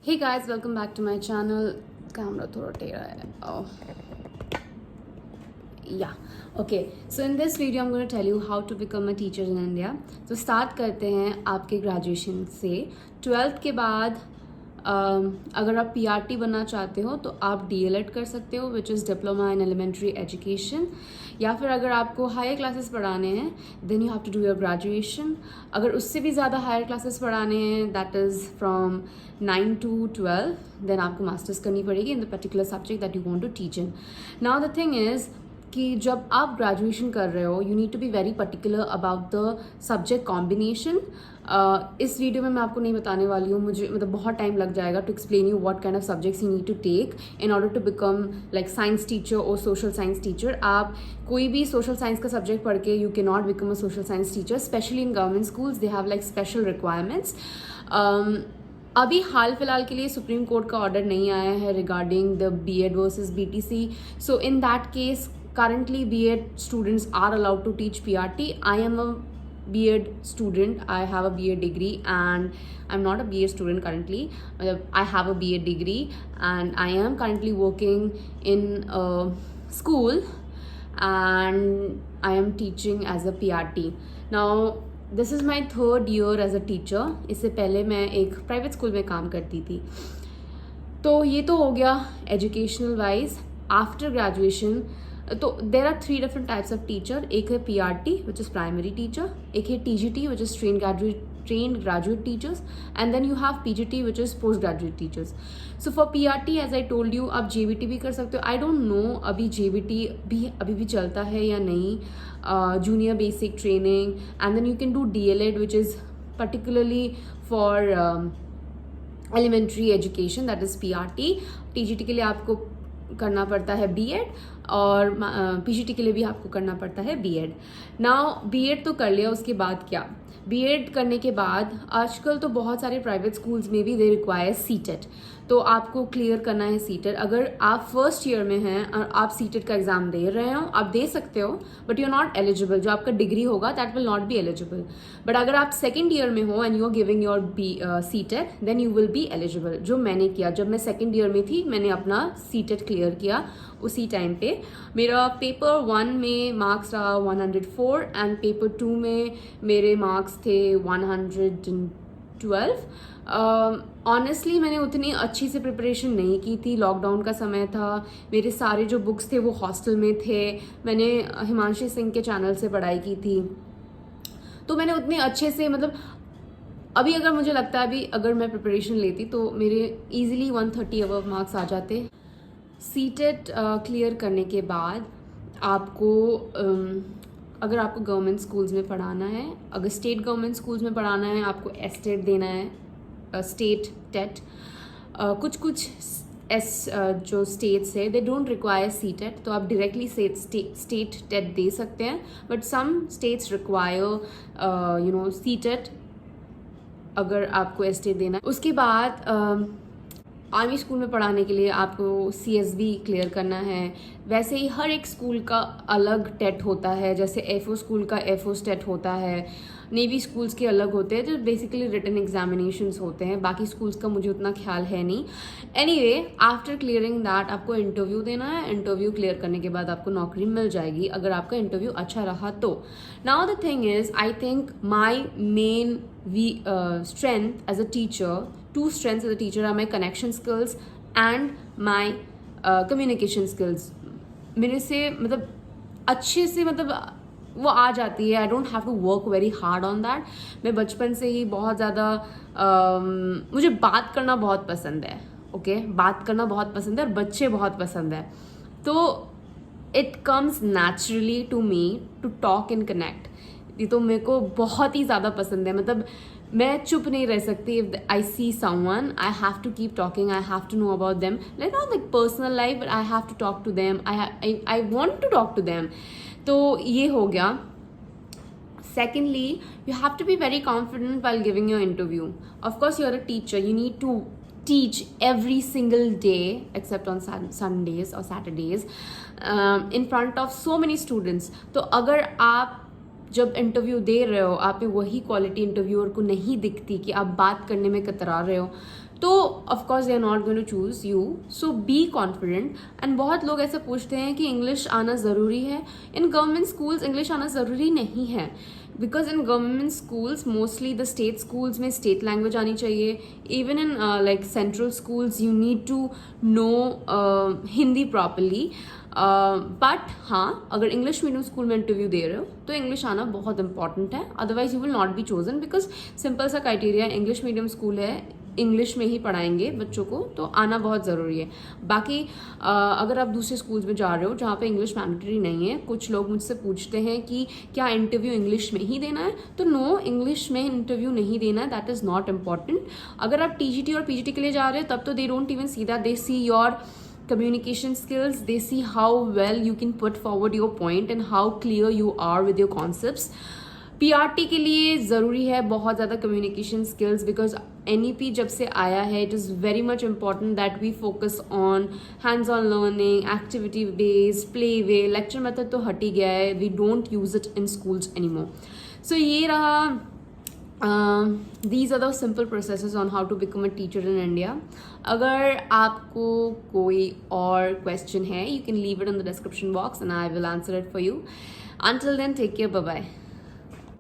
Hey guys, welcome back to my channel. Camera थोड़ा टेढ़ा है. Oh. Yeah. Okay. So in this video, I'm going to tell you how to become a teacher in India. तो start करते हैं आपके graduation से. 12th के बाद अगर आप PRT बनना चाहते हो तो आप DLED कर सकते हो, which is Diploma in Elementary Education. या फिर अगर आपको हायर क्लासेस पढ़ाने हैं then you have to do your graduation. अगर उससे भी ज़्यादा हायर क्लासेस पढ़ाने हैं that is from 9 to 12 then आपको मास्टर्स करनी पड़ेगी in the particular subject that you want to teach in. Now the thing is कि जब आप ग्रेजुएशन कर रहे हो you need to be very particular about the subject combination. इस वीडियो में मैं आपको नहीं बताने वाली हूँ, मुझे मतलब बहुत टाइम लग जाएगा to explain you what kind of subjects you need to take in order to become like science teacher और सोशल साइंस टीचर. आप कोई भी सोशल साइंस का सब्जेक्ट पढ़ के you can not become a social science teacher, specially in government schools they have like special requirements. अभी हाल फिलहाल के लिए सुप्रीम कोर्ट का ऑर्डर नहीं आया है regarding the BEd versus BTC. So in that case currently BEd students are allowed to teach PRT. I am a BEd student. I have a BEd degree and I'm not a BEd student currently. I have a BEd degree and I am currently working in a school and I am teaching as a PRT. Now this is my 3rd year as a teacher. इससे पहले मैं एक private school में काम करती थी. तो ये तो हो गया एजुकेशनल वाइज. आफ्टर ग्रेजुएशन तो there are 3 different types of teacher. एक है PRT which is primary teacher, एक है TGT which is trained graduate teachers, and then you have PGT which is post graduate teachers. So for PRT as I told you आप JBT भी कर सकते हो. I don't know अभी JBT भी अभी भी चलता है या नहीं, junior basic training, and then you can do DLED which is particularly for elementary education, that is PRT. TGT के लिए आपको करना पड़ता है BEd और PGT के लिए भी आपको करना पड़ता है BEd. नाउ BEd तो कर लिया, उसके बाद क्या? BEd करने के बाद आजकल तो बहुत सारे प्राइवेट स्कूल्स में भी दे रिक्वायर CTET. तो आपको क्लियर करना है CTET. अगर आप फर्स्ट ईयर में हैं और आप CTET का एग्ज़ाम दे रहे हो, आप दे सकते हो but you are not eligible. जो आपका डिग्री होगा that will not be eligible. But अगर आप सेकेंड ईयर में हो and you are giving your CTET then you will be eligible. जो मैंने किया जब मैं सेकेंड ईयर में थी, मैंने अपना CTET क्लियर किया उसी टाइम पे. मेरा पेपर 1 में मार्क्स रहा 104 एंड पेपर 2 में मेरे मार्क्स थे 112. ऑनेस्टली मैंने उतनी अच्छी से प्रिपरेशन नहीं की थी. लॉकडाउन का समय था, मेरे सारे जो बुक्स थे वो हॉस्टल में थे. मैंने हिमांशी सिंह के चैनल से पढ़ाई की थी, तो मैंने उतने अच्छे से मतलब अभी अगर मुझे लगता है अभी अगर मैं प्रिपरेशन लेती तो मेरे ईजिली 130 अबव मार्क्स आ जाते. CTET क्लियर करने के बाद आपको अगर आपको गवर्नमेंट स्कूल्स में पढ़ाना है, अगर स्टेट गवर्नमेंट स्कूल्स में पढ़ाना है आपको STET देना है, स्टेट टेट. कुछ जो स्टेट्स है दे डोंट रिक्वायर CTET, तो आप डायरेक्टली स्टेट टेट दे सकते हैं. But some states require CTET अगर आपको STET देना है. उसके बाद आर्मी स्कूल में पढ़ाने के लिए आपको CSB क्लियर करना है. वैसे ही हर एक स्कूल का अलग टेट होता है, जैसे एफओ स्कूल का एफओ टेट होता है, नेवी स्कूल्स के अलग होते हैं जो बेसिकली रिटन एग्जामिनेशंस होते हैं. बाकी स्कूल्स का मुझे उतना ख्याल है नहीं. एनीवे आफ्टर क्लियरिंग दैट आपको इंटरव्यू देना है. इंटरव्यू क्लियर करने के बाद आपको नौकरी मिल जाएगी अगर आपका इंटरव्यू अच्छा रहा तो. Now the thing is I think my main strength as a teacher, 2 strengths as a teacher are my connection skills and my communication skills. मेरे से मतलब अच्छे से मतलब वो आ जाती है. I don't have to work very hard on that. मैं बचपन से ही बहुत ज़्यादा मुझे बात करना बहुत पसंद है. ओके बात करना बहुत पसंद है और बच्चे बहुत पसंद है. तो it comes naturally to me to talk and connect. ये तो मेरे को बहुत ही ज़्यादा पसंद है. मतलब मैं चुप नहीं रह सकती. If I see someone I have to keep talking. I have to know about them, like not like personal life, but I have to talk to them. I want to talk to them. तो ये हो गया. Secondly you have to be very confident while giving your interview. Of course you're a teacher, you need to teach every single day except on Sundays or Saturdays in front of so many students. तो अगर आप जब interview दे रहे हो आप में वही क्वालिटी इंटरव्यूअर को नहीं दिखती कि आप बात करने में कतरा रहे हो, तो of course they are not going to choose you. So be confident. And बहुत लोग ऐसे पूछते हैं कि इंग्लिश आना ज़रूरी है. इन गवर्नमेंट स्कूल्स इंग्लिश आना ज़रूरी नहीं है, because in government schools mostly the state schools में स्टेट लैंग्वेज आनी चाहिए. Even in like central schools you need to know Hindi properly. But हाँ, अगर इंग्लिश मीडियम स्कूल में इंटरव्यू दे रहे हो तो इंग्लिश आना बहुत इंपॉर्टेंट है. Otherwise you will not be chosen, because simple सा क्राइटेरिया, इंग्लिश मीडियम स्कूल है, इंग्लिश में ही पढ़ाएंगे बच्चों को, तो आना बहुत ज़रूरी है. बाकी अगर आप दूसरे स्कूल्स में जा रहे हो जहाँ पे इंग्लिश मैंडेटरी नहीं है, कुछ लोग मुझसे पूछते हैं कि क्या इंटरव्यू इंग्लिश में ही देना है, तो नो, इंग्लिश में इंटरव्यू नहीं देना है. That is not important. अगर आप टीजीटी और पीजीटी के लिए जा रहे हो तब तो they don't even see that. They see your communication skills, they see how well you can put forward your point and how clear you are with your concepts. PRT के लिए ज़रूरी है बहुत ज़्यादा कम्युनिकेशन स्किल्स, बिकॉज एनईपी जब से आया है it is very much important that we focus on hands on learning, activity based, play way. Lecture method तो हट ही गया है, we don't use it in schools anymore. So ये रहा. These are the simple processes on how to become a teacher in India. अगर आपको कोई और question है, you can leave it in the description box and I will answer it for you. Until then, take care, bye bye.